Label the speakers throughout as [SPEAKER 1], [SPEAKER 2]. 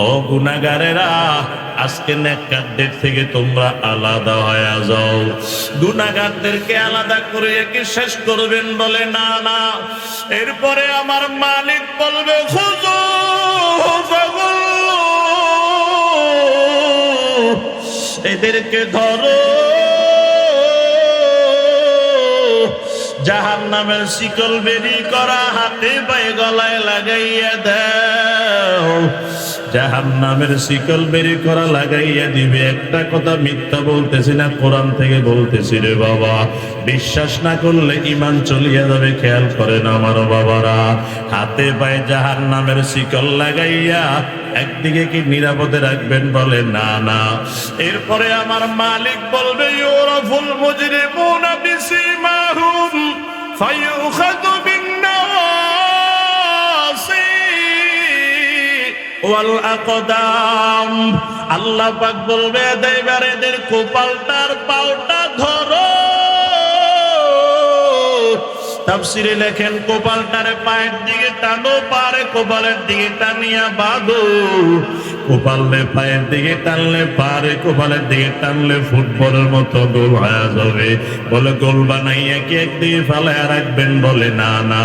[SPEAKER 1] ও গুনাহগারেরা, আজকে নেককারদের থেকে তোমরা আলাদা হয়ে যাও। গুনাহগারদেরকে আলাদা করে কি শেষ করবেন? বলে না না। এরপরে আমার মালিক বলবে খুজু এদেরকে ধরো, জাহান্নামের শিকল বেরি করা, হাতে পায়ে গলায় লাগাইয়া দাও। জাহান্নামের শিকল বেরি করা লাগাইয়া দিবে। একটা কথা মিথ্যা বলতেছি না, কোরআন থেকে বলতেছি রে বাবা। বিশ্বাস না করলে ঈমান চলিয়া যাবে। খেয়াল করেন আমার বাবারা, হাতে পায়ে জাহান্নামের শিকল লাগাইয়া একদিকে কি নিরাপদে রাখবেন? বলে না না। এরপরে আমার মালিক বলবে ইউরাফুল মুজরিমুনা বিসিমাহুম ফায়ুখাযু বিন্নাওয়াসি ওয়াল আকদাম। আল্লাহ পাক বলবে এবার এদের কপালটার পাউটা ধরো। তাফসীরে লেখেন কপালটারে পায়ের দিকে টানো, পারে কপালের দিকে টানিয়া বাঁধো। কপালে পায়ের দিকে টানলে, পারে কপালের দিকে টানলে ফুটবলের মতো গোল হয়ে যাবে। বলে গোল বানাইয়া কি একদিকে ফালাইয়া রাখবেন? বলে না না।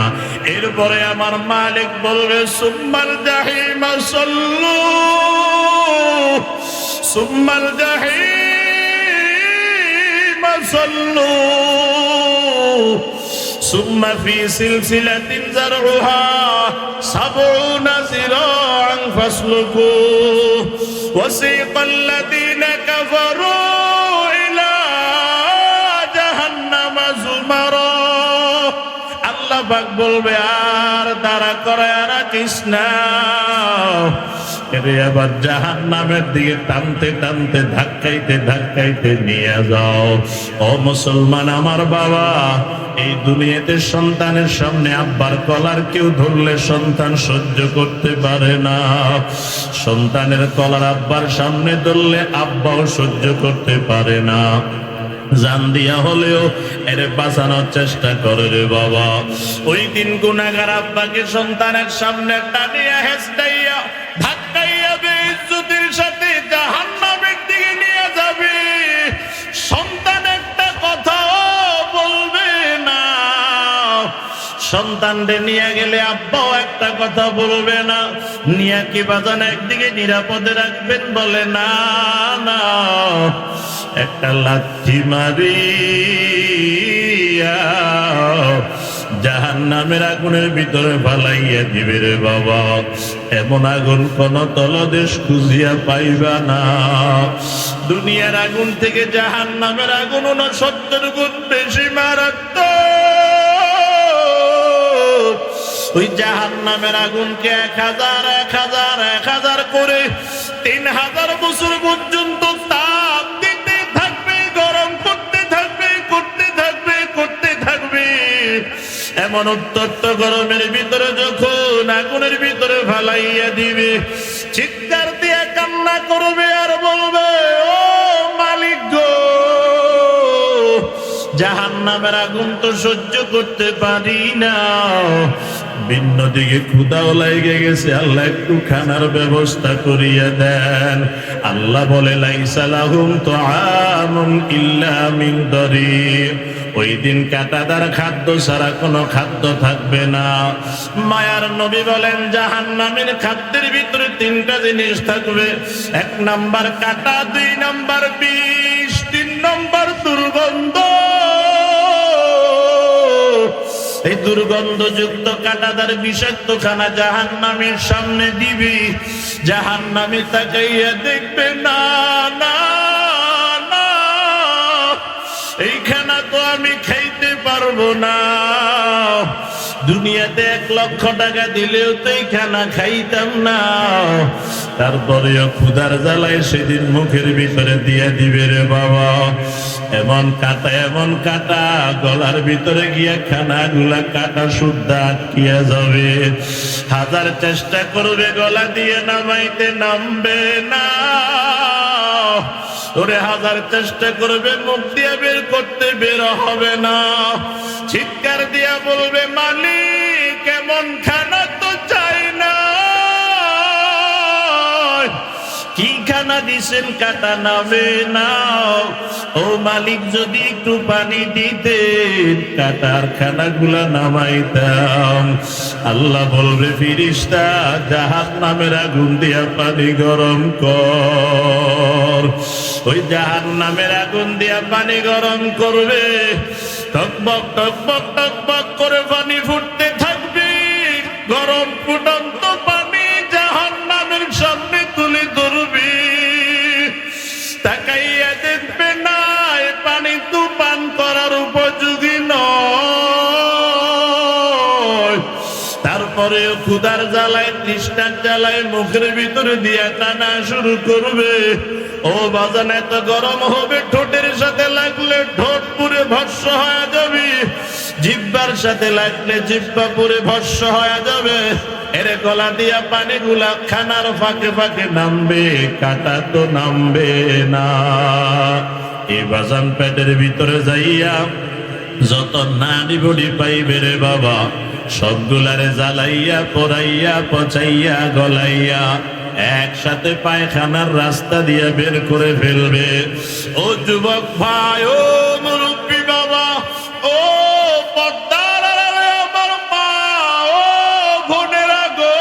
[SPEAKER 1] এরপরে আমার মালিক বলবে সুম্মাল জাহিমা সাল্লু, সুম্মাল জাহিমা সাল্লু ثم في سلسلة ذرعها 70 ذراعا فاسلكوه وسيق الذين كفروا إلى جهنم زمرا। আল্লাহ পাক বলবে আর দাঁড়া করায় রাখিস না, এরে আবার জাহান্নামের দিকে টানতে টানতে ধাক্কাইতে ধাক্কাইতে নিয়ে যাও। ও মুসলমান আমার বাবা, এই দুনিয়াতে সন্তানের সামনে আব্বার কলার কেউ ধরলে সন্তান সহ্য করতে পারে না। সন্তানের কলার আব্বার সামনে ধরলে আব্বাও সহ্য করতে পারে না। জান দিয়া হলেও এর বাঁচানোর চেষ্টা করে রে বাবা। ওই দিন গুনাহগার আব্বাকে সন্তানের সামনে টানিয়া হেঁচড়াইয়া ধাক্কাইয়া বেইজ্জতির সাথে জাহান্নামের দিকে নিয়ে যাবে। সন্তান একটা কথাও বলবে না। সন্তানদের নিয়ে গেলে আব্বাও একটা কথা বলবে না। নিয়া কি বাজান একদিকে নিরাপদে রাখবেন? বলে না না। একটা লাথি মারিয়া জাহান্নামের আগুনের ভিতরে ফালাইয়া দিবে রে বাবা। এমন আগুন কোন তলদেশ খুঁজিয়া পাইবা না। দুনিয়ার আগুন থেকে জাহান্নামের আগুন 69 গুণ বেশি মারাত্মক। ওই জাহান্নামের আগুনকে 1000 1000 1000 করে 3000 বছর পর্যন্ত তাপ দিতে থাকবে, গরম করতে থাকবে, করতে থাকবে, করতে থাকবে। এমন উত্তপ্ত গরমের ভিতরে যখন আগুনের ভিতরে ফালাইয়া দিবে, চিৎকার দিয়ে কান্না করবে আর বলবে ও মালিক গো, জাহান্নামের আগুন তো সহ্য করতে পারি না। ভিন্ন দিকে ক্ষুধাও লেগে গেছে, আল্লাহ একটু খানার ব্যবস্থা করিয়া দেন। আল্লাহ বলে লাইসা লাহুম তুআমুন ইল্লা মিন দারিব। ওই দিন কাঁটাদার খাদ্য ছাড়া কোনো খাদ্য থাকবে না। মায়ার নবী বলেন জাহান্নামের খাদ্যের ভিতরে 3টা জিনিস থাকবে। 1 নাম্বার কাঁটা, 2 নাম্বার বিষ, 3 নাম্বার দুর্গন্ধ। এই দুর্গন্ধযুক্ত কাঁটাদার বিষাক্ত খানা জাহান্নামের সামনে দিবি। জাহান্নামে তাকাইয়া দেখবে না না না, এই খানা তো আমি খাইতে পারবো না। দুনিয়াতে 1 লক্ষ টাকা দিলেও তো এই খানা খাইতাম না। তারপরেও ক্ষুধার জ্বালায় সেদিন মুখের ভিতরে দিয়ে দিবে রে বাবা। এমন কাটা গলার ভিতরে গিয়া খানাগুলা কাটা শুদ্ধ আটকিয়া যাবে। 1000 চেষ্টা করবে গলা দিয়ে নামাইতে, নামবে না। ওরে 1000 চেষ্টা করবে মুখ দিয়ে বের করতে, বের হবে না। চিৎকার দিয়া বলবে মালিক এমন খানা তো চাই না। কি খানা দিছেন কাটা নামে নাও। ও মালিক যদি একটু পানি দিতেন কাটার খানাগুলা নামাইতাম। আল্লাহ বলবে ফিরিস্তা জাহান্নামের আগুন দিয়া পানি গরম কর। ওই জাহান্নামের আগুন দিয়া পানি গরম করবে, টকবক টকবক টকবক করে পানি ফুটতে থাকবে। গরম ফুটন্ত পানি জাহান্নামের সামনে তুলে ধরবে, তাকাইয়া দেখবে না এ পানি তো পান করার উপযোগী নয়। তারপরেও ক্ষুধার জ্বালায় তৃষ্ণার জ্বালায় মুখের ভিতরে দিয়া টানা শুরু করবে। ও বাজান এত গরম হবে ঠোঁটের সাথে লাগলে ঠোঁট পুরে ভস্ম হয়ে যাবে, জিহ্বার সাথে লাগলে জিহ্বা পুরে ভস্ম হয়ে যাবে। এর গলা দিয়া পানিগুলা খানার ফাঁকে ফাঁকে নামবে, কাটা তো নামবে না। এ বাজান পেটের ভিতরে যাইয়া যত নাড়ি বড়ি পাইবে রে বাবা, সবগুলারে জ্বালাইয়া পোড়াইয়া পচাইয়া গলাইয়া একসাথে পায়খানার রাস্তা দিয়ে বের করে ফেলবে। ও যুবক ভাই, ও মুরব্বী বাবা, ও পর্দার আড়ালে আমার মা, ও বোনেরা গো,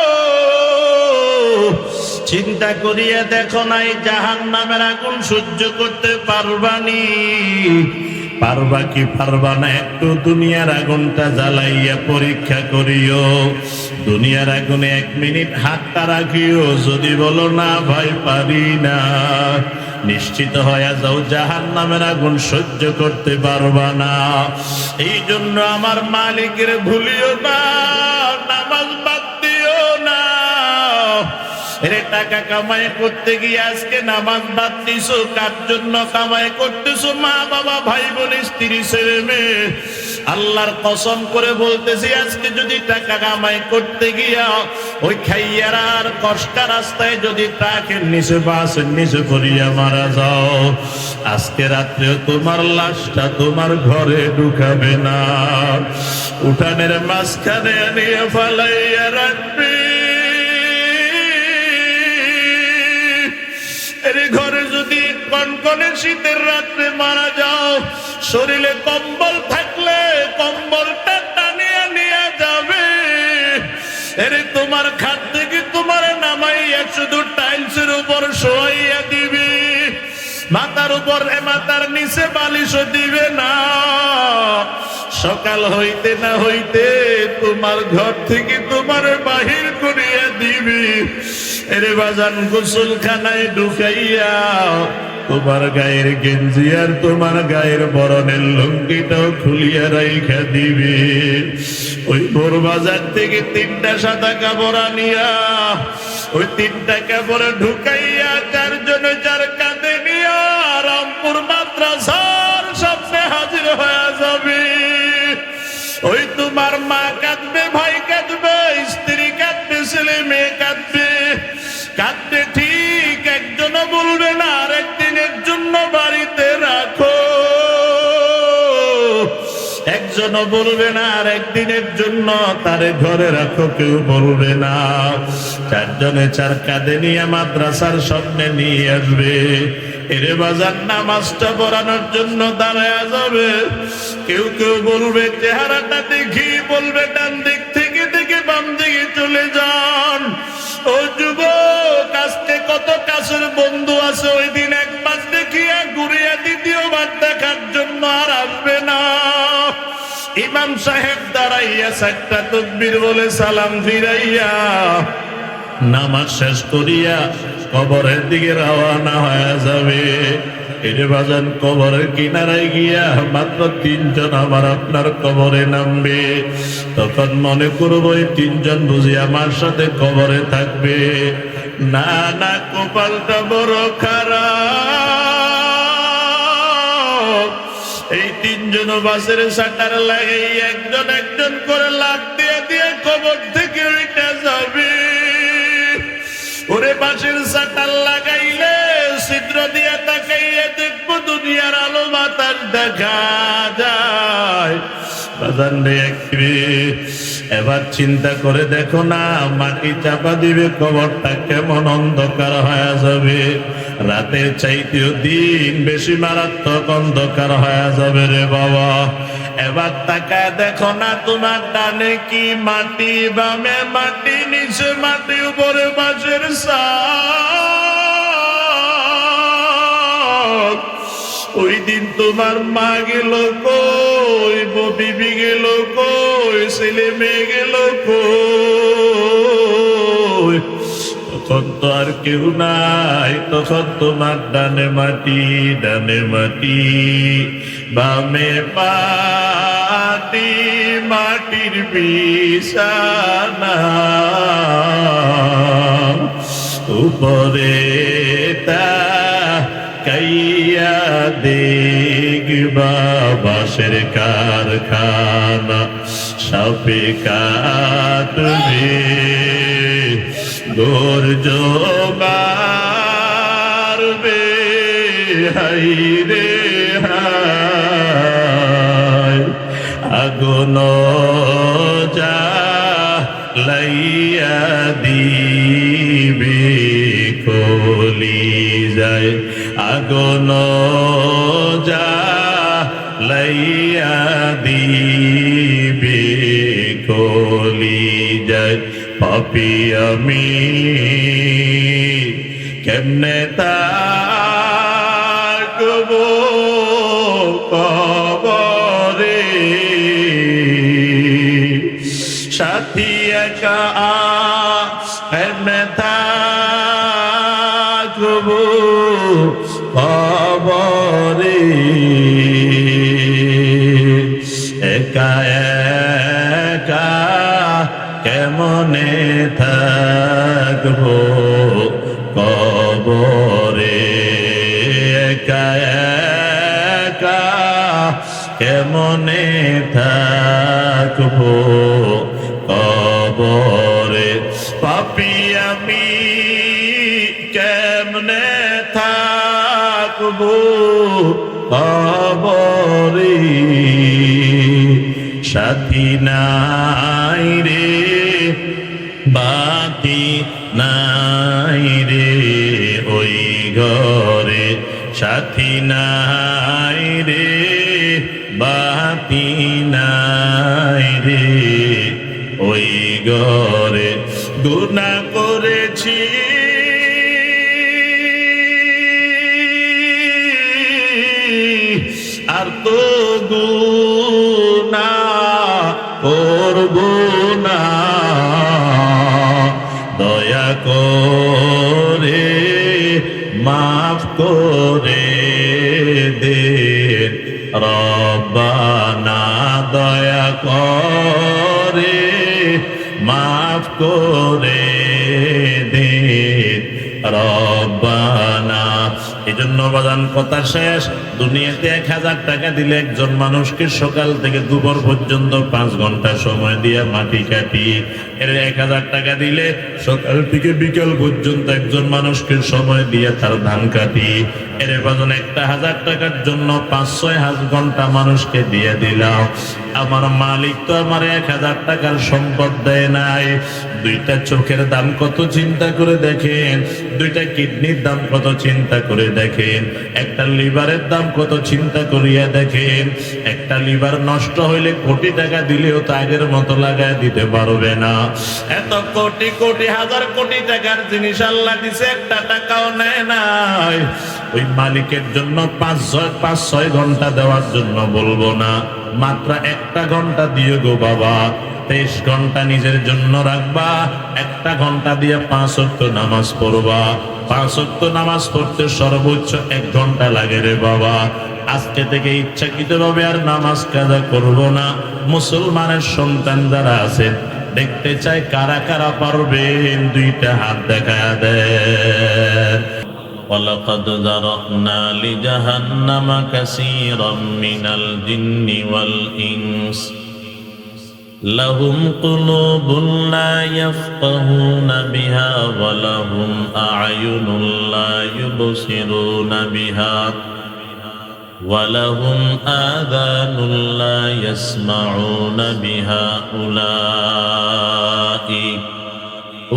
[SPEAKER 1] চিন্তা করিয়া দেখো নাই জাহান্নামের আগুন সহ্য করতে পারবানি? পারবা কি পারবা না? একটু দুনিয়ার আগুনটা জ্বালাইয়া পরীক্ষা করিও। দুনিয়ার আগুনে 1 মিনিট হাতটা রাখিও, যদি বলো না ভাই পারি না, নিশ্চিত হয়ে যাও জাহান্নামের আগুন সহ্য করতে পারবা না। এই জন্য আমার মালিকের ভুলিও না, নামাজ বাদ দিও না। এরে টাকা কামাই করতে গিয়ে আজকে নামাজ বাদ দিছো, কার জন্য কামাই করতেছো? মা বাবা, ভাই বোন, স্ত্রী, ছেলে মেয়ে। আল্লাহর কসম করে বলতেছি আজকে যদি টাকা কামাই করতে গিয়া ওই খাইয়ার কষ্টা রাস্তায় যদি ট্রাকের নিচে বাসের নিচে পড়িয়া মারা যাও, আজকে রাত্রেও তোমার লাশটা তোমার ঘরে ঢুকাবে না, উঠানের মাঝখানে নিয়ে ফালাইয়া রাখবে। ঘরে যদি কনকনে শীতের রাত্রে মারা যাও, শরীরে কম্বল থাকলে কম্বলটা টানিয়া নিয়ে যাবে। এরে তোমার খাট থেকে তোমার নামাইয়া শুধু টাইলসের উপর শোয়াইয়া দিবে, মাথার উপর মাথার নিচে বালিশও দিবে না। সকাল হইতে না হইতে তোমার ঘর থেকে তোমার বাহির করিয়া দিবে। এরে বাজান গোসলখানায় ঢুকাইয়া তোমার গায়ের গেঞ্জি আর তোমার গায়ের বরণের লুঙ্গিটাও খুলিয়া রাইখা দিবে। ওই ভোর বাজার থেকে 3টা সাদা কাপড় আনিয়া ওই 3টা কাপড়ে ঢুকাইয়া 4 জনে 4 কাঁধে নিয়া রামপুর মাদ্রাসার সামনে হাজির হয়ে যাবে। ওই তোমার মা কাঁদবে, ভাই কাঁদবে, স্ত্রী কাঁদবে, ছেলে মেয়ে কাঁদবে। কাঁদবে ঠিক, একজনও বলবে না আর একদিনের জন্য বাড়িতে রাখো, একজনও বলবে না আর একদিনের জন্য তারে ঘরে রাখো, কেউ বলবে না। 4 জনে 4 কাঁধে নিয়ে মাদ্রাসার সামনে নিয়ে আসবে। এরে বাজার নামাজটা পড়ানোর জন্য দাঁড়ায় যাবে। কেউ কেউ বলবে চেহারাটা দেখি, বলবে ডান দিক থেকে দেখে বাম দিকে চলে যান। ও যুবক, আজকে কত কাছের বন্ধু আছে ওই দিন একবার দেখিয়া ঘুরিয়া দ্বিতীয়বার দেখার জন্য আর আসবে না। ইমাম সাহেব দাঁড়াইয়া 4টা তাকবীর বলে সালাম ফিরাইয়া নামাজ শেষ করিয়া কবরের দিকে রওনা হয়ে যাবে। এরে বাজান কবরের কিনারায় গিয়া মাত্র 3 জন আমার আপনার কবরে নামবে। তখন মনে করবো এই 3 জন বুঝি আমার সাথে কবরে থাকবে। না না, কপালটা বড় খারাপ। এই 3 জন বাসের শাটার লাগাই একজন একজন করে লাফ দিয়ে দিয়ে কবর থেকে উঠে যাবে। ওরে বাসের শাটার লাগাইলে ছিদ্র দিয়ে তাকাইয়া দেখবো দুনিয়ার আলো বাতাস দেখা যায়। বাজান রে একরে এবার চিন্তা করে দেখো না, মাটি চাপা দিবে, কবরটা কেমন অন্ধকার হয়ে যাবে। রাতের চাইতেও দিন বেশি মারাত্মক অন্ধকার হয়ে যাবে রে বাবা। এবার তাকায় দেখো না, তোমার ডানে কি মাটি, বামে মাটি, নিচে মাটি, উপরে বাঁশের ছাদ। ওই দিন তোমার মা গেল কই, বিবি গেল কই, ছেলে মেয়ে গেল কই, তখন তো আর কেউ নাই। তখন তোমার ডানে মাটি, ডানে মাটি, বামে মাটি, মাটির বিছানা, উপরে তাকাইয়া দেখবা বাঁশের কারখানা, সাপে কাটবে, ধৈর্য মারবে, হাই রে হায়। আগুন জ্বালাইয়া দিবে কলি যায়, আগুন জ্বালাইয়া দিবে কলি যায়। পাপী আমি কেমনে থাকবো কবরে, সাথী একা কেমনে থাকবো কবরে, একা একা কেমনে থাকবো কবরে, একা একা কেমনে থাকবো কবরে। পাপী আমি কেমনে থাকবো কবরে, সাথী নাই রে, বাতি নাই রে ওই ঘরে, সাথী নাই রে, বাতি নাই রে ওই ঘরে। গুনাহ করেছি আর তো গুনাহ করব না, দয়া করে মাফ করে দে রব্বানা, দয়া করে মাফ করে দে রব্বানা। এই জন্য বাজান কথা শেষ, দুনিয়াতে 1000 টাকা দিলে একজন মানুষকে সকাল থেকে দুপুর পর্যন্ত 5 ঘন্টা সময় দিয়ে মাটি কাটি। এর 1000 টাকা দিলে সকাল থেকে বিকাল পর্যন্ত একজন মানুষকে সময় দিয়ে তার ধান কাটি। এর বাজান 1000 টাকার জন্য 5-6 ঘন্টা মানুষকে দিয়ে দিলাম। আমার মালিক তো আমার 1000 টাকার সম্পদ দেয় নাই। 2টা চোখের দাম কত চিন্তা করে দেখেন, 2টা কিডনির দাম কত চিন্তা করে দেখেন, একটা লিভারের দাম কত চিন্তা করিয়া দেখেন। একটা লিভার নষ্ট হইলে কোটি টাকা দিলেও তো আগের মতো লাগায় দিতে পারবে না। এত কোটি কোটি হাজার কোটি টাকার জিনিস আল্লাহ দিছে, একটা টাকাও নেয় নাই। ওই মালিকের জন্য 5-6 ঘন্টা দেওয়ার জন্য বলবো না, মাত্র 1টা ঘন্টা দিয়ে গো বাবা। 23 ঘন্টা নিজের জন্য রাখবা, 1টা ঘন্টা দিয়ে 5 ওয়াক্ত নামাজ পড়বা। 5 ওয়াক্ত নামাজ পড়তে সর্বোচ্চ 1 ঘন্টা লাগে রে বাবা। আজকে থেকে ইচ্ছাকৃতভাবে আর নামাজ কাজা করব না। মুসলমানের সন্তান যারা আছেন দেখতে চাই কারা কারা পারবেন, 2টা হাত দেখায় দেন। وَلَقَدْ ذَرَأْنَا لِجَهَنَّمَ كَثِيرًا مِنَ الْجِنِّ وَالْإِنسِ لَهُمْ قُلُوبٌ لَا يَفْقَهُونَ بِهَا وَلَهُمْ أَعْيُنٌ لَا يُبْصِرُونَ بِهَا ওয়ালাহুম আযানুন লা ইয়াসমাউনা বিহা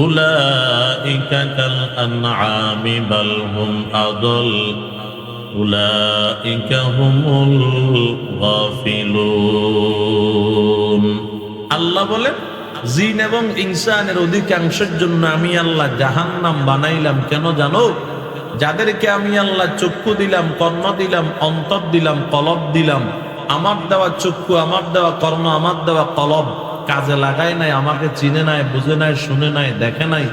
[SPEAKER 1] উলাইকা কাল আনআমি বাল হুম আদল উলাইকা হুমুল গাফিলুন। আল্লাহ বলেন, জিন এবং ইনসানের অধিকাংশের জন্য আমি আল্লাহ জাহান্নাম বানাইলাম। কেন জানো? যাদেরকে আমি আল্লাহ চক্ষু দিলাম, কর্ণ দিলাম, অন্তর দিলাম, কলব দিলাম, আমার দেওয়া চক্ষু, আমার দেওয়া কর্ণ, আমার দেওয়া কলব কাজে লাগায় নাই, আমাকে চিনে নাই, বুঝে নাই, শুনে নাই, দেখে নাই।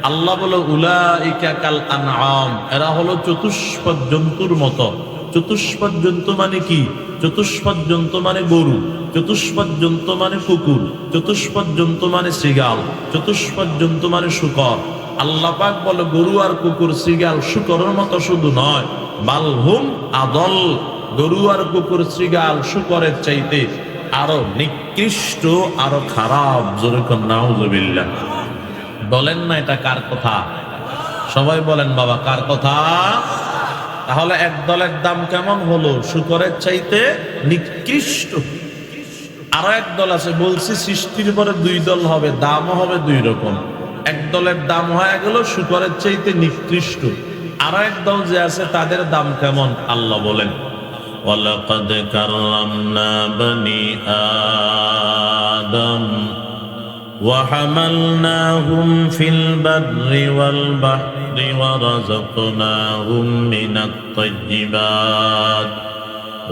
[SPEAKER 1] আল্লাহ বলে উলাইকা কাল আনআম, এরা হলো চতুষ্পদ জন্তুর মতো। চতুষ্পদ জন্তু মানে কি? চতুষ্পদ জন্তু মানে গরু, চতুষ্পদ জন্তু মানে কুকুর, চতুষ্পদ জন্তু মানে শৃগাল, চতুষ্পদ জন্তু মানে শূকর। আল্লাহ পাক বলে গরু আর কুকুর, শৃগাল, শূকরের মতো শুধু নয়, বালহুম আদল, গরু আর কুকুর, শৃগাল, শূকরের চাইতে আরো নিকৃষ্ট, আরো খারাপ। জোরে কোন নাউযুবিল্লাহ। বলেন না এটা কার কথা? সবাই বলেন বাবা, কার কথা? তাহলে এক দলের দাম কেমন হলো? শূকরের চাইতে নিকৃষ্ট। আরো এক দল আছে, বলছি সৃষ্টির পরে দুই দল হবে, দামও হবে দুই রকম। এক দলের দাম হয়ে গেল শূকরের চাইতে নিকৃষ্ট। আরো এক দল যে আছে তাদের দাম কেমন? আল্লাহ বলেন, ওয়ালাকাদ কাররামনা বনি আদম وحملناهم في البر والبحر ورزقناهم من الطيبات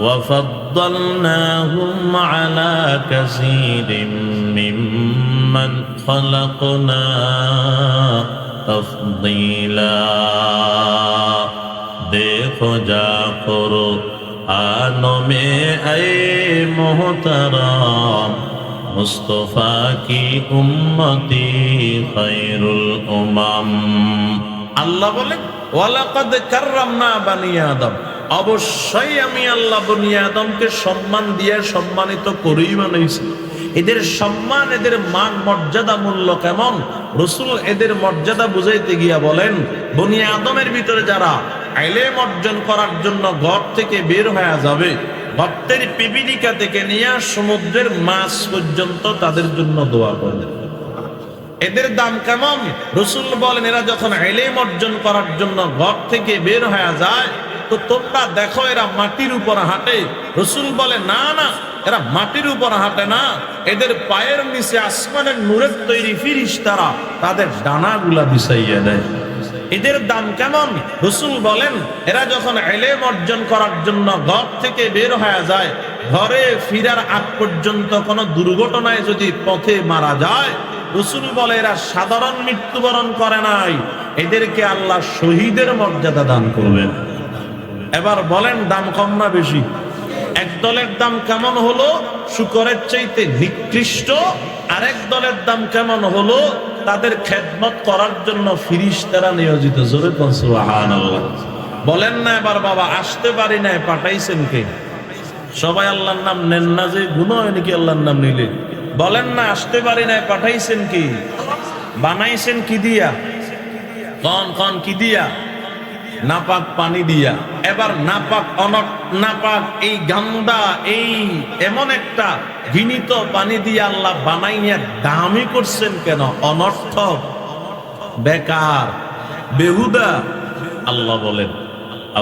[SPEAKER 1] وفضلناهم على كثير ممن خلقنا تفضيلا। देखो जा करो आनो में ऐ मोहतरम मुस्तफा की उम्मती खैरुल उमम। আল্লাহ বলেন, ওয়ালাকাদ কাররামনা বনি আদম, অবশ্যই আমি আল্লাহ বনি আদমকে সম্মান দিয়ে সম্মানিত করেই বানাইছি। এদের সম্মান, এদের মান মর্যাদা, মূল্য কেমন? রাসূল এদের মর্যাদা বুঝাইতে গিয়া বলেন, বনি আদমের ভিতরে যারা ইলম অর্জন করার জন্য ঘর থেকে বের হয়ে যাবে, ভক্তের পিপিলিকা থেকে নিয়ে সমুদ্রের মাছ পর্যন্ত তাদের জন্য দোয়া করবেন। এদের দাম কেমন? রাসূল বলেন, এরা যখন ইলম অর্জন করার জন্য ঘর থেকে বের হয়ে যায়, তো তোমরা দেখো এরা মাটির উপর হাঁটে। রাসূল বলে, না না, এরা মাটির উপর হাঁটে না, এদের পায়ের নিচে আসমানের নূরের তৈরি ফিরিশতারা তাদের ডানাগুলা বিছাইয়া দেয়। এদের দাম কেমন? রাসূল বলেন, এরা যখন ইলম অর্জন করার জন্য ঘর থেকে বের হয়ে যায়, ঘরে ফিরার আগ পর্যন্ত কোনো দুর্ঘটনায় যদি পথে মারা যায়, রাসূল বলে এরা সাধারণ মৃত্যুবরণ করে নাই, এদেরকে আল্লাহ শহীদের মর্যাদা দান করবেন। এবার বলেন দাম কম না বেশি? এক দলের দাম কেমন হলো? শূকরের চাইতে নিকৃষ্ট। আরেক দলের দাম কেমন হলো? তাদের খেদমত করার জন্য ফিরিশতারা নিয়োজিত। জোরে কোন সুবহানাল্লাহ। বলেন না এবার বাবা, আসতে পারি না, পাঠাইছেন কে? সবাই আল্লাহর নাম নেন না, যে গুনাহ হয় নাকি আল্লাহর নাম নিলে? বলেন না, আসতে পারি না, পাঠাইছেন কি? বানাইছেন কি দিয়া? কোন কোন কি দিয়া? নাপাক পানি দিয়া। এবার নাপাক নাপাক এই গান্দা, এই এমন একটা ঘৃণিত পানি দিয়ে আল্লাহ বানাইয়া দামি করছেন কেন? অনর্থক, বেকার, বেহুদা। আল্লাহ বলেন,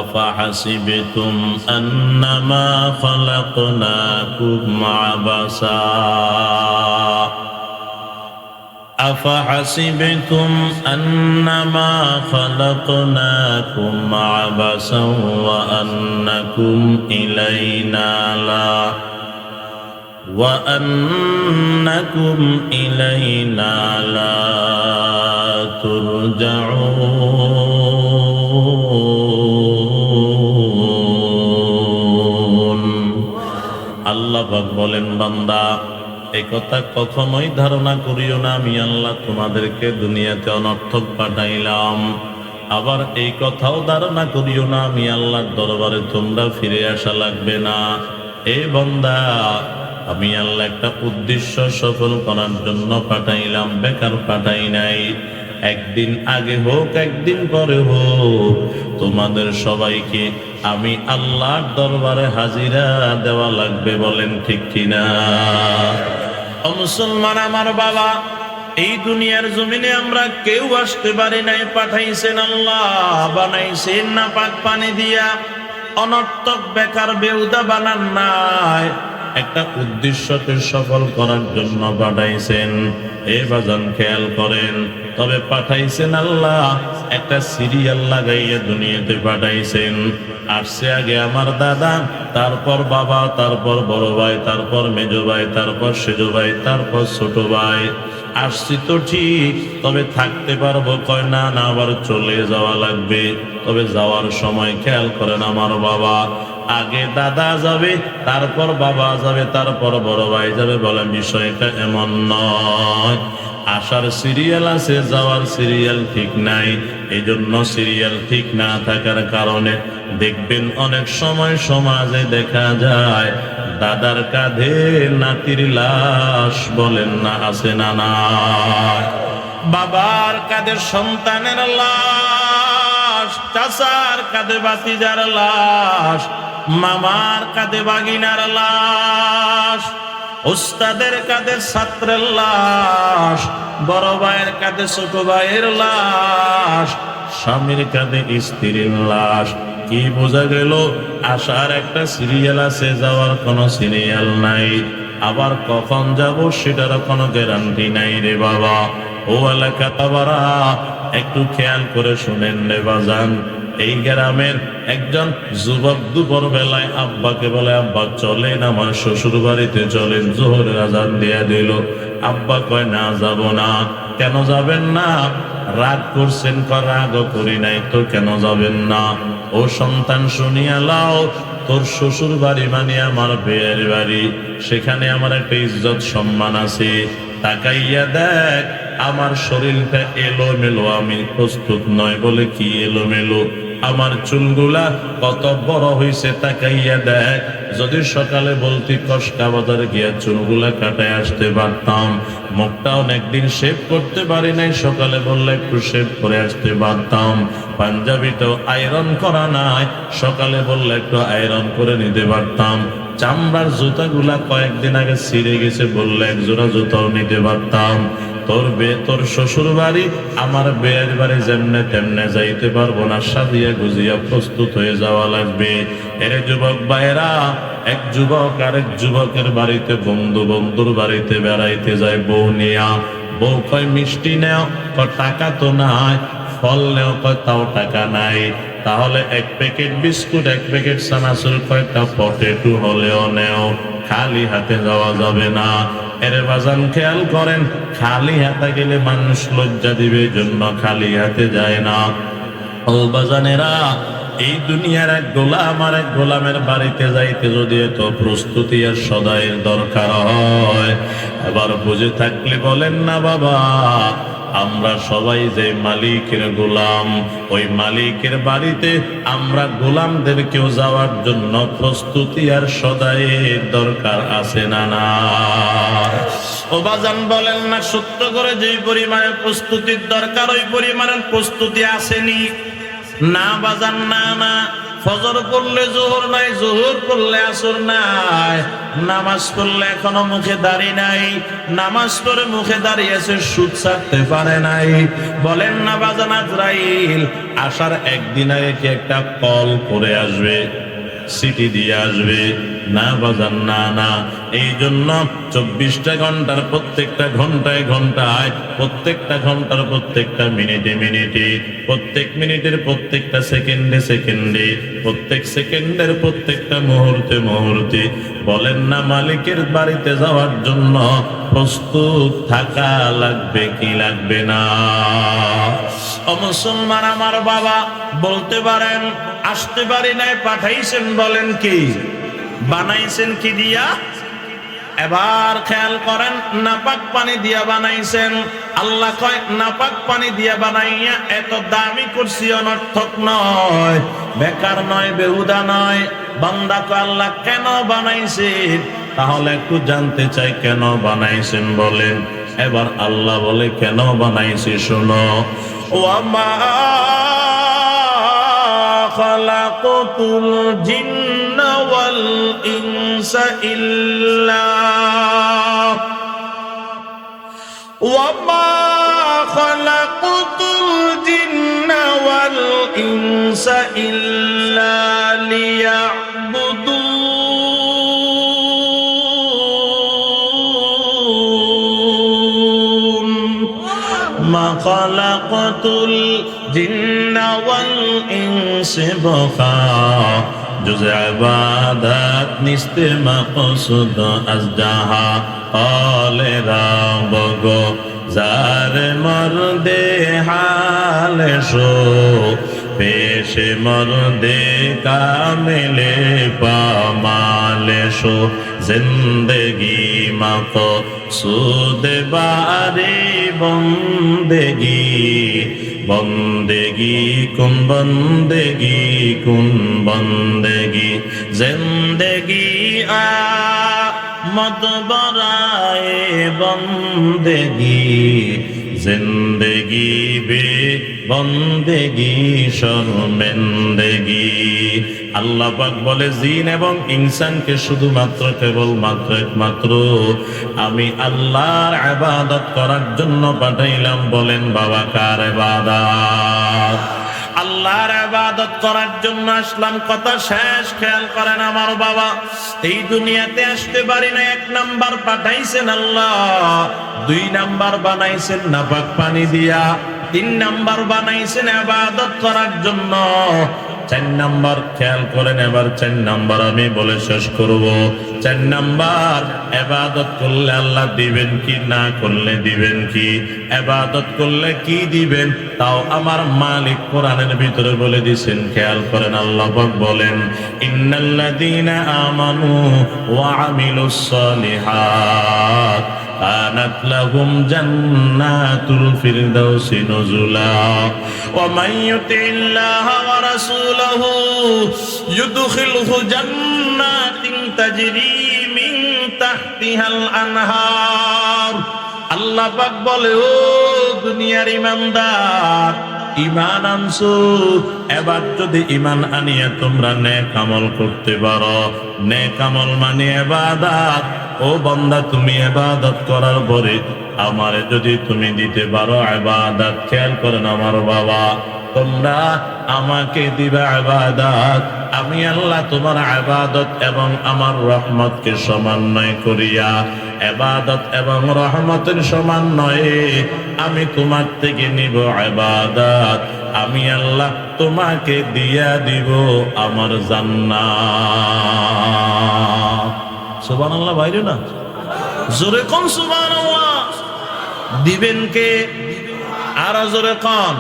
[SPEAKER 1] আফা হাসিবতুম আন্নামা খালাকনাকুম আবাসা أفحسبتم أنما خلقناكم عبثا وأنكم إلينا لا ترجعون। আল্লাহ পাক বলেন, বান্দা এই কথা কখনোই ধারণা করিও না আমি আল্লাহ তোমাদেরকে দুনিয়াতে অনর্থক পাঠাইলাম। আবার এই কথাও ধারণা করিও না আমি আল্লাহর দরবারে তোমরা ফিরে আসা লাগবে না। এ বান্দা, আমি আল্লাহ একটা উদ্দেশ্য সফল করার জন্য পাঠাইলাম, বেকার পাঠাই নাই। একদিন আগে হোক একদিন পরে হোক তোমাদের সবাইকে আমি আল্লাহর দরবারে হাজিরা দেওয়া লাগবে, বলেন ঠিক কিনা? ও মুসলমান আমার বাবা, এই দুনিয়ার জমিনে আমরা কেউ আসতে পারি নাই, পাঠাইছেন আল্লাহ, বানাইছেন না পাক পানি দিয়া, অনর্থক বেকার বেউদা বানান নাই, একটা উদ্দেশ্যকে সফল করার জন্য পাঠাইছেন। এ বাজান খেয়াল করেন, তবে পাঠাইছেন আল্লাহ একটা সিরিয়াল লাগাইয়া দুনিয়াতে পাঠাইছেন। আসছে আগে আমার দাদা, তারপর বাবা, তারপর বড় ভাই, তারপর মেজো ভাই, তারপর সেজো ভাই, তারপর ছোট ভাই। আসছি তো ঠিক, তবে থাকতে পারবো কয় না, না আবার চলে যাওয়া লাগবে। তবে যাওয়ার সময় খেয়াল করেন আমার বাবা, আগে দাদা যাবে, তারপর বাবা যাবে, তারপর বড় ভাই যাবে, বলেন বিষয়টা এমন নয়। আসার সিরিয়াল আছে, যাওয়ার সিরিয়াল ঠিক নাই। এই জন্য সিরিয়াল ঠিক না থাকার কারণে দেখবেন অনেক সময় সমাজে দেখা যায় দাদার কাঁধে নাতির লাশ, বলেন না আছে না নাই? বাবার কাঁধে সন্তানের লাশ, চাচার কাঁধে ভাতিজার লাশ, মামার কাঁধে বাগিনার লাশ, উস্তাদের কাঁধে ছাত্রের লাশ, বড় ভাইয়ের কাঁধে ছোট ভাইয়ের লাশ, স্বামীর কাঁধে স্ত্রীর লাশ। কি বোঝা গেল? আসার একটা সিরিয়াল আছে, যাওয়ার কোনো সিরিয়াল নাই। আবার কখন যাব সেটার কোনো গ্যারান্টি নাই রে বাবা। ও এলাকা বাবারা, একটু খেয়াল করে শুনেন রে বাজান। এই গ্রামের একজন যুবক দুপুর বেলায় আব্বাকে বলে, আব্বা চলেন আমার শ্বশুর বাড়িতে চলেন, জোহরের আজান দিয়া দিল। আব্বা কয় না, যাব না। কেন যাবেন না? রাগ করছেন? রাগ করি নাই তো, কেন যাবেন না? ও সন্তান শুনিয়া লাও, তোর শ্বশুর বাড়ি মানে আমার বিয়ের বাড়ি, সেখানে আমার একটা ইজ্জত সম্মান আছে। তাকাইয়া দেখ আমার শরীরটা এলোমেলো, আমি প্রস্তুত নয় বলে কি এলোমেলো, আমার চুলগুলা কত বড় হয়েছে তাকাইয়া দেখ। যদি সকালে বলতি কষ্টা বাজারে গিয়া চুলগুলা কাটায় আসতে পারতাম, মুখটা অনেকদিন শেভ করতে পারি নাই, সকালে বললে একটু শেভ করে আসতে পারতাম। পাঞ্জাবিটাও আয়রন করা নাই, সকালে বললে একটু আয়রন করে নিতে পারতাম। চামড়ার জুতাগুলা কয়েকদিন আগে ছিঁড়ে গেছে, বললে এক জোড়া জুতাও নিতে পারতাম। তোর শ্বশুর বাড়ি আমার বিয়ের বাড়ি যেমনে তেমনে যাইতে পারবো না, সাজিয়া গুজিয়া প্রস্তুত হয়ে যাওয়া লাগবে। এর যুবক ভাইরা, এক যুবক আরেক যুবকের বাড়িতে, বন্ধুর বাড়িতে বেড়াইতে যায় বউ নিয়া। বউ কয় মিষ্টি নেও, টাকা তো নাই। ফল নেও, কয় তাও টাকা নাই। তাহলে এক প্যাকেট বিস্কুট, এক প্যাকেট চানাচুর, কয়েকটা পটেটো হলেও নেও, খালি হাতে যাওয়া যাবে না। এর বাজান খেয়াল করেন, খালি হাতে গেলে মানুষ লজ্জা দিবে, জন্য খালি হাতে যায় না। ও বাজানেরা, এই দুনিয়ার এক গোলাম আর এক গোলামের বাড়িতে যাইতে যদি এত প্রস্তুতি আর সদাইয়ের দরকার হয়, এবার বুঝে থাকলে বলেন না বাবা, আমরা সবাই যে মালিকের গোলাম, ওই মালিকের বাড়িতে আমরা গোলামদেরকেও যাওয়ার জন্য প্রস্তুতি আর সদাইয়ের দরকার আছে না না? ও বাজান বলেন না, সত্য করে যে পরিমাণে প্রস্তুতির দরকার ওই পরিমাণের প্রস্তুতি আসেনি? না বাজান, না না। ফজর পড়লে জোহর নাই, জোহর পড়লে আসর নাই, নামাজ পড়লে এখনো মুখে দাড়ি নাই, নামাজ পড়ে মুখে দাঁড়িয়েছে, সুদ ছাড়তে পারে নাই। বলেন না বাজান, আজরাইল আসার একদিন আগে কি একটা কল করে আসবে, সিটি দিয়ে আসবে? না বাজান, না না। এই জন্য 24টা ঘন্টার প্রত্যেকটা ঘন্টায় ঘন্টায়, প্রত্যেকটা ঘন্টার প্রত্যেকটা মিনিটে মিনিটে, প্রত্যেক মিনিটের প্রত্যেকটা সেকেন্ডে সেকেন্ডে, প্রত্যেক সেকেন্ডের প্রত্যেকটা মুহূর্তে মুহূর্তে বলেন না মালিকের বাড়িতে যাওয়ার জন্য প্রস্তুত থাকা লাগবে কি লাগবে না? ও মুসলমান আমার বাবা, বলতে পারেন আসতে পারি নাই, পাঠাইছেন বলেন কি, বানাইছেন কি দিয়া? এবার খেয়াল করেন, নাপাক পানি দিয়া বানাইছেন। আল্লাহ কয় নাপাক পানি দিয়া বানাইয়া এত দামি করছি, অনর্থক নয়, বেকার নয়, বেহুদা নয়। বান্দা কয় আল্লাহ কেন বানাইছেন? তাহলে একটু জানতে চাই কেন বানাইছেন বলেন। এবার আল্লাহ বলে কেন বানাইছি শোনো, ওয়ামা খালাকতুল জিন্না ওয়াল ইনসা ইল্লা ওয়ামা খালাকতুল জিন্না ওয়াল ইনসা ইল্লা লিয়াবুদুন মা খালাকতুল জিন্না ওয়াল ইনসা বখা जुज़ इबादत निस्ते मक़सूद अज़ जहाँ आले राबगो जार मर्दे हाल शो पेश मर्दे कामिले पामाले शो जिंदगी मक़सूद बारी बंदगी बंदगी कुन बंदगी जिंदगी आ मत बराए बंदगी जिंदगी बे बंदगी शर्मिंदगी আল্লাহ পাক বলে জিন এবং ইনসানকে শুধুমাত্র কেবলমাত্র একমাত্র আমি আল্লাহর ইবাদত করার জন্য পাঠাইলাম। বলেন বাবা কার ইবাদত? আল্লাহর ইবাদত করার জন্য আসলাম। কথা শেষ, খেয়াল করেন আমার বাবা। এই দুনিয়াতে আসতে পারি না, এক নাম্বার পাঠাইছেন আল্লাহ, দুই নাম্বার বানাইছেন নাপাক পানি দিয়া, তিন নাম্বার বানাইছেন ইবাদত করার জন্য, চার নাম্বার খেয়াল করেন। এবার চার নাম্বার আমি বলে শেষ করব। চার নাম্বার ইবাদত করলে আল্লাহ দিবেন কি, না করলে দিবেন কি? ইবাদত করলে কি দিবেন তাও আমার মালিক কোরআনের ভিতরে বলে দিয়েছেন। খেয়াল করেন, আল্লাহ পাক বলেন ইন্নাল্লাযীনা আমানু ওয়া আমিলুস সালিহাত কানাত লাহুম জান্নাতুল ফিরদাউসি নুজুলা ওয়া মান ইউতিল্লাহা ওয়া রাসূলাহু ইউদখিলহু জান্নাতিন তাজরি মিন তাহতিহাল আনহার। আল্লাহ পাক বলে, ও দুনিয়ার ঈমানদার, ঈমান আনছো, এবার যদি ঈমান আনিয়া তোমরা নেক আমল করতে পারো, নেক আমল মানে ইবাদত। ও বান্দা, তুমি ইবাদত করার পরে আমারে যদি তুমি দিতে পারো ইবাদত, খেয়াল করেন আমার বাবা, তোমরা আমাকে দিবা ইবাদত, আমি আল্লাহ তোমার ইবাদত এবং আমার রহমতকে সমন্বয় করিয়া ইবাদত এবং রহমতের সমন্বয়ে আমি তোমার থেকে নিব ইবাদত, আমি আল্লাহ তোমাকে দিয়া দিব আমার জান্নাত। সুবহানাল্লাহ বাইরে না, জোরে কোন সুবহানাল্লাহ। দিবেন কে? আর জোরে কোন?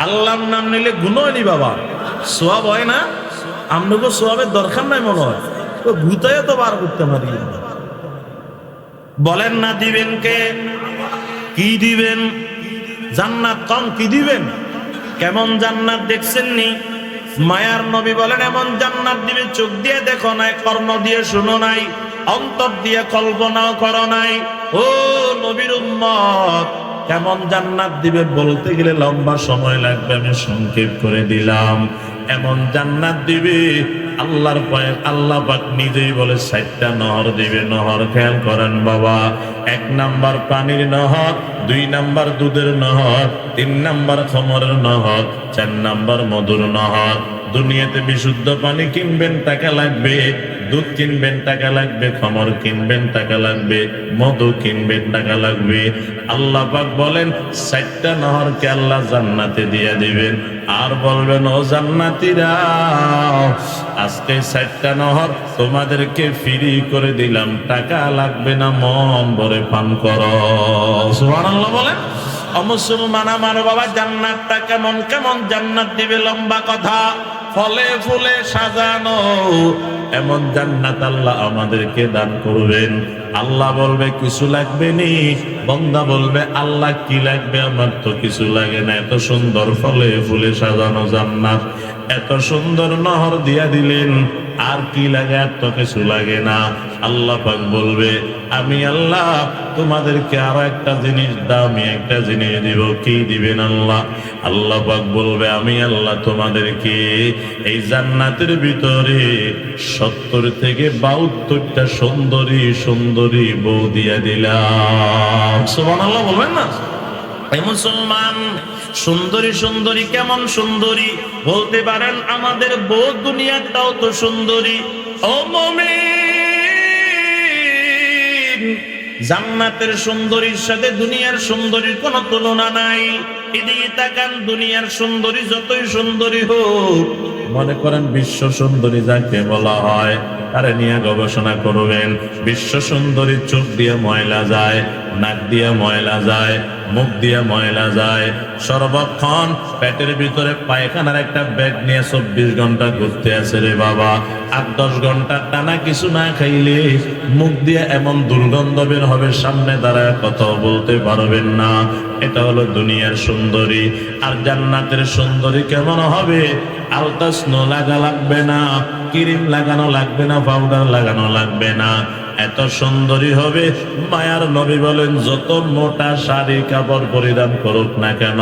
[SPEAKER 1] আল্লাহর নাম নিলে গুণ হয়নি বাবা, সওয়াব হয় না? আমনগো সওয়াবের দরকার নাই মনে হয়, তো ভূতায় তো বার করতে পারি। বলেন না দিবেন কে? কি দিবেন? জান্নাত। কম কি দিবেন? কেমন জান্নাত দেখছেন নি? মায়ার নবী বলেন এমন জান্নাত দিবে চোখ দিয়ে দেখো নাই, কর্ণ দিয়ে শুনো নাই, অন্তর দিয়ে কল্পনাও করো নাই। ও নবীর উম্মত, কেমন জান্নাত দিবে বলতে গেলে লম্বা সময় লাগবে, আমি সংক্ষেপ করে দিলাম। এমন জান্নাত দিবে আল্লাহর পায়ে আল্লাহ পাক নিজেই বলে ৬০টা নহর দিবে। নহর খেয়াল করেন বাবা, ১ নাম্বার পানির নহর, ২ নাম্বার দুধের নহর, ৩ নাম্বার খমরের নহর, ৪ নাম্বার মধুর নহর। দুনিয়াতে বিশুদ্ধ পানি কিনবেন টাকা লাগবে, দুধ কিনবেন টাকা লাগবে, খমর কিনবেন টাকা লাগবে, মধু কিনবেন টাকা লাগবে। আল্লাহ পাক বলেন ৬০টা নহরকে আল্লাহ জান্নাতে দিয়ে দিবেন, আর বলবেন ও জান্নাতীরা, আজকে ৬০টা নহর তোমাদেরকে ফ্রি করে দিলাম, টাকা লাগবে না, মন ভরে পান করো। সুবহানাল্লাহ বলেন। মুসলমান আমার বাবা, জান্নাতটা কেমন কেমন জান্নাত দিবে, লম্বা কথা, ফলে ফুলে সাজানো এমন জান্নাত আল্লাহ আমাদেরকে দান করবেন। আল্লাহ বলবে কিছু লাগবে নি, বান্দা বলবে আল্লাহ কি লাগবে, আমার তো কিছু লাগে না, এত সুন্দর ফলে ফুলে সাজানো জান্নাত। এত সুন্দর নহর দিয়া দিলেন, আর কি লাগে? আর তো কিছু লাগে না। আল্লাহ পাক বলবে, আমি আল্লাহ তোমাদেরকে আরো একটা জিনিস দামি একটা জিনিস দিব। কি দিবেন আল্লাহ? আল্লাহ পাক বলবে, আমি আল্লাহ তোমাদেরকে এই জান্নাতের ভিতরে 70 থেকে 72টা সুন্দরী সুন্দরী বউ দিয়া দিলাম। সুবহানাল্লাহ বলবেন না? এই মুসলমান, সুন্দরী সুন্দরী কেমন সুন্দরী? বলতে পারেন আমাদের বউ দুনিয়াটাও তো সুন্দরী। ও মুমিন, জান্নাতের সুন্দরীর সাথে দুনিয়ার সুন্দরীর কোনো তুলনা নাই। এদিকে তাকান, দুনিয়ার সুন্দরী যতই সুন্দরী হোক, মনে করেন বিশ্ব সুন্দরী যাকে বলা হয়, তারে নিয়ে গবেষণা করবেন। বিশ্ব সুন্দরী চোখ দিয়ে ময়লা যায়, নাক দিয়ে ময়লা যায়, মুখ দিয়ে ময়লা যায়, সর্বক্ষণ পেটের ভিতরে পায়খানার একটা ব্যাগ নিয়ে 24 ঘন্টা ঘুরতে আছে রে বাবা। 8-10 ঘন্টা টানা কিছু না খাইলে মুখ দিয়ে এমন দুর্গন্ধ বের হবে, সামনে দাঁড়ায় কথা বলতে পারবেন না। এটা হলো দুনিয়ার সুন্দরী। আর জান্নাতের সুন্দরী কেমন হবে? আলতা স্নো লাগা লাগবে না, ক্রিম লাগানো লাগবে না, পাউডার লাগানো লাগবে না। এত সুন্দরী হবে, মায়ার নবী বলেন, যত মোটা শাড়ি কাপড় পরিধান করুক না কেন,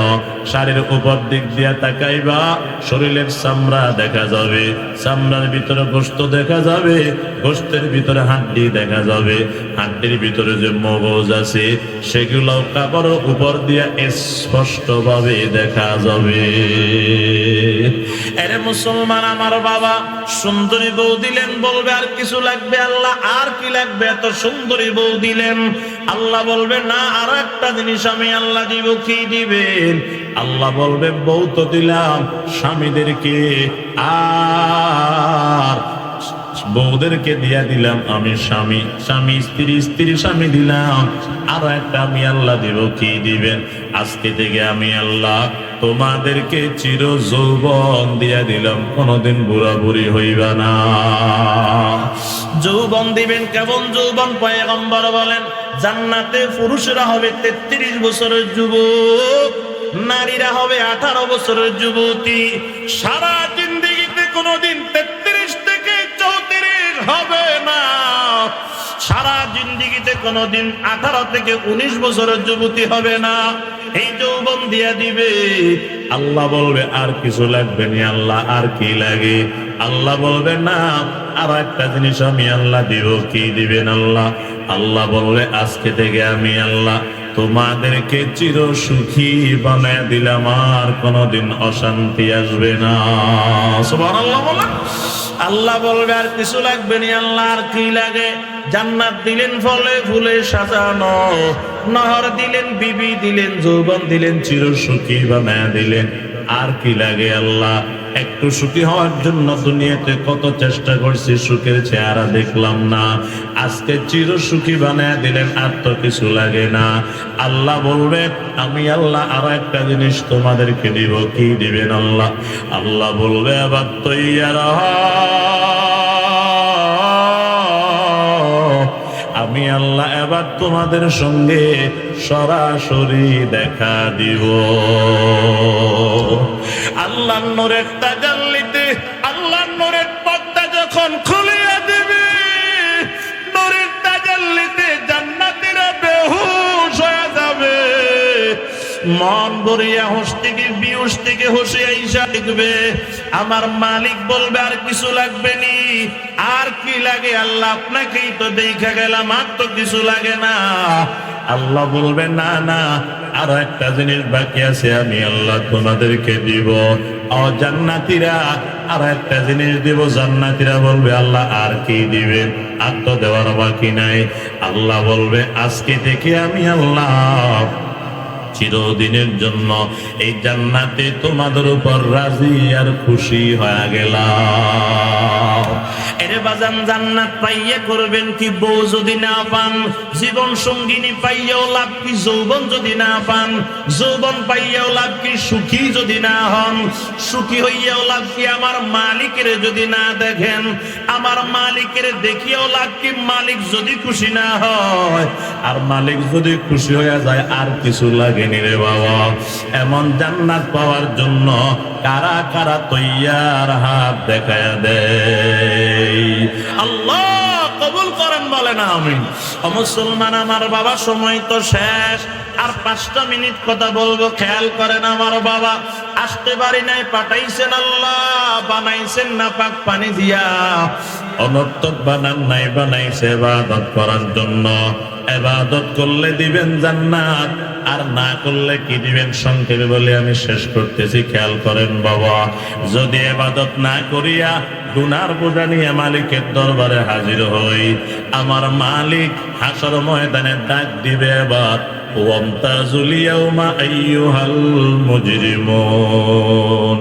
[SPEAKER 1] শাড়ির উপর দিক দিয়ে তাকাইবা, শরীরের চামড়া দেখা যাবে, চামড়ার ভিতরে গোশত দেখা যাবে, গোশতের ভিতরে হাড্ডি দেখা যাবে, হাড্ডির ভিতরে যে মগজ আছে সেগুলো কাপড়ের উপর দিয়ে স্পষ্টভাবে দেখা যাবে। আরে মুসলমান আমার বাবা, সুন্দরী বউ দিলেন, বলবে আর কিছু লাগবে? আল্লাহ আর কি লাগবে? এত সুন্দরী বউ দিলেন। আল্লাহ বলবে, না, আরো একটা জিনিস আমি আল্লাহ দিব। কি দিবেন? আল্লাহ বলবে, বউ তো দিলাম স্বামীদেরকে, আর বউদেরকে দিয়া দিলাম আমি স্বামী, স্বামী স্ত্রী, স্ত্রী স্বামী দিলাম, আরো একটা আমি আল্লাহ দিব। কি দিবেন? আজকে থেকে আমি আল্লাহ তোমাদেরকে চির যৌবন দিয়া দিলাম, কোনদিন বুড়া বুড়ি হইবা না। যৌবন দিবেন। কেমন যৌবন? পয়গম্বর বলেন, জান্নাতে পুরুষরা হবে 33 বছরের যুবক, নারীরা হবে 18 বছরের যুবতী। সারা জিন্দেগিতে কোনদিন 33 থেকে 34 হবে না। সারা জিন্দেগিতে কোনদিন 18 থেকে 19 বছরের যুবতী হবে না। এই যৌবন দিয়া দিবে। আল্লাহ বলবে, আর কিছু লাগবে না। আল্লাহ আর কি লাগে? আল্লাহ বলবে, না, আর একটা জিনিস আমি আল্লাহ দিব। কি দিবেন আল্লাহ? আল্লাহ বলবে, আজকে থেকে আমি আল্লাহ তোমাদেরকে চির সুখী বানায় দিলাম, আর কোনদিন অশান্তি আসবে না। সুবহানাল্লাহ বলেন। আল্লাহ বলবে, আর কিছু লাগবে না। আল্লাহ আর কি লাগে? জান্নাত দিলেন ফলে ফুলে সাজানো, নহর দিলেন, বিবি দিলেন, যৌবন দিলেন, চির সুখী বানায় দিলেন। আর কি লাগে আল্লাহ? একটু সুখী হওয়ার জন্য দুনিয়াতে কত চেষ্টা করছি, সুখের চেহারা দেখলাম না। আজকে চির সুখী বানায় দিলেন, আর তো কিছু লাগে না। আল্লাহ বলবে, আমি আল্লাহ আরো একটা জিনিস তোমাদেরকে দিব। কি দিবেন আল্লাহ? আল্লাহ বলবে, আবার তৈয়ার আমি আল্লাহ এবার তোমাদের সঙ্গে সরাসরি দেখা দিব। আল্লাহর নূরের তাজাল্লিতে, আল্লাহর নূরের পর্দা যখন খুলিয়ে দিবে, নূরের তাজাল্লিতে জান্নাতীরা বেহুশ হয়ে যাবে। মন ভরিয়া হুঁশ থেকে বিহুশ থেকে হুঁশে আইসা দেখবে, আমার মালিক বলবে, আর কিছু লাগবে নি। আর কি লাগে? আল্লাহ আপনাকেই তো দেখা গেলাম, আর তো কিছু লাগে না। আল্লাহ বলবে, না না, আর একটা জিনিস বাকি আছে, আমি আল্লাহ তোমাদেরকে দিব। ও জান্নাতীরা, আর একটা জিনিস দিব। জান্নাতীরা বলবে, আল্লাহ আর কি দিবেন? আর তো দেওয়ার বাকি নাই। আল্লাহ বলবে, আজকে থেকে আমি আল্লাহ চিরদিনের জন্য এই জান্নাতে তোমাদের উপর রাজি আর খুশি হয়ে গেলাম। এরে বাজান জান্নাত পাইয়ে করবেন কি? বউ যদি না পান, জীবন সঙ্গিনী পাইয়েও লাভ কি? যৌবন যদি না পান, যৌবন পাইয়েও লাভ কি? সুখী যদি না হন, সুখী হইয়াও লাভ কি? আমার মালিকের যদি না দেখেন, আমার মালিকের দেখিয়েও লাভ কি? মালিক যদি খুশি না হয়, আর মালিক যদি খুশি হয়ে যায় আর কিছু লাগেনি রে বাবা। এমন জান্নাত পাওয়ার জন্য কারা কারা তৈয়ার? হাত দেখায়া দেয়। আল্লাহ কবুল করেন, বলে না আমিন। মুসলমান আমার বাবা, সময় তো শেষ, আর 5টা মিনিট কথা বলবো। খেয়াল করেন, আমার বাবা আসতে পারি নাই, পাঠাইছেন আল্লাহ, বানাইছেন না পাক পানি দিয়া, অনর্থক বানান নাই, বানাইছে ইবাদত করার জন্য। ইবাদত করলে দিবেন জান্নাত, আর না করলে কি দিবেন? সংক্ষেপে বলে আমি শেষ করতেছি, খেয়াল করেন বাবা। যদি ইবাদত না করিয়া গুনার বোঝা নিয়ে মালিকের দরবারে হাজির হই, আমার মালিক হাসর ময়দানে ডাক দিবে, এবার ওয়ামতাজুল ইয়াউমা আইয়ুহাল মুজরিমুন।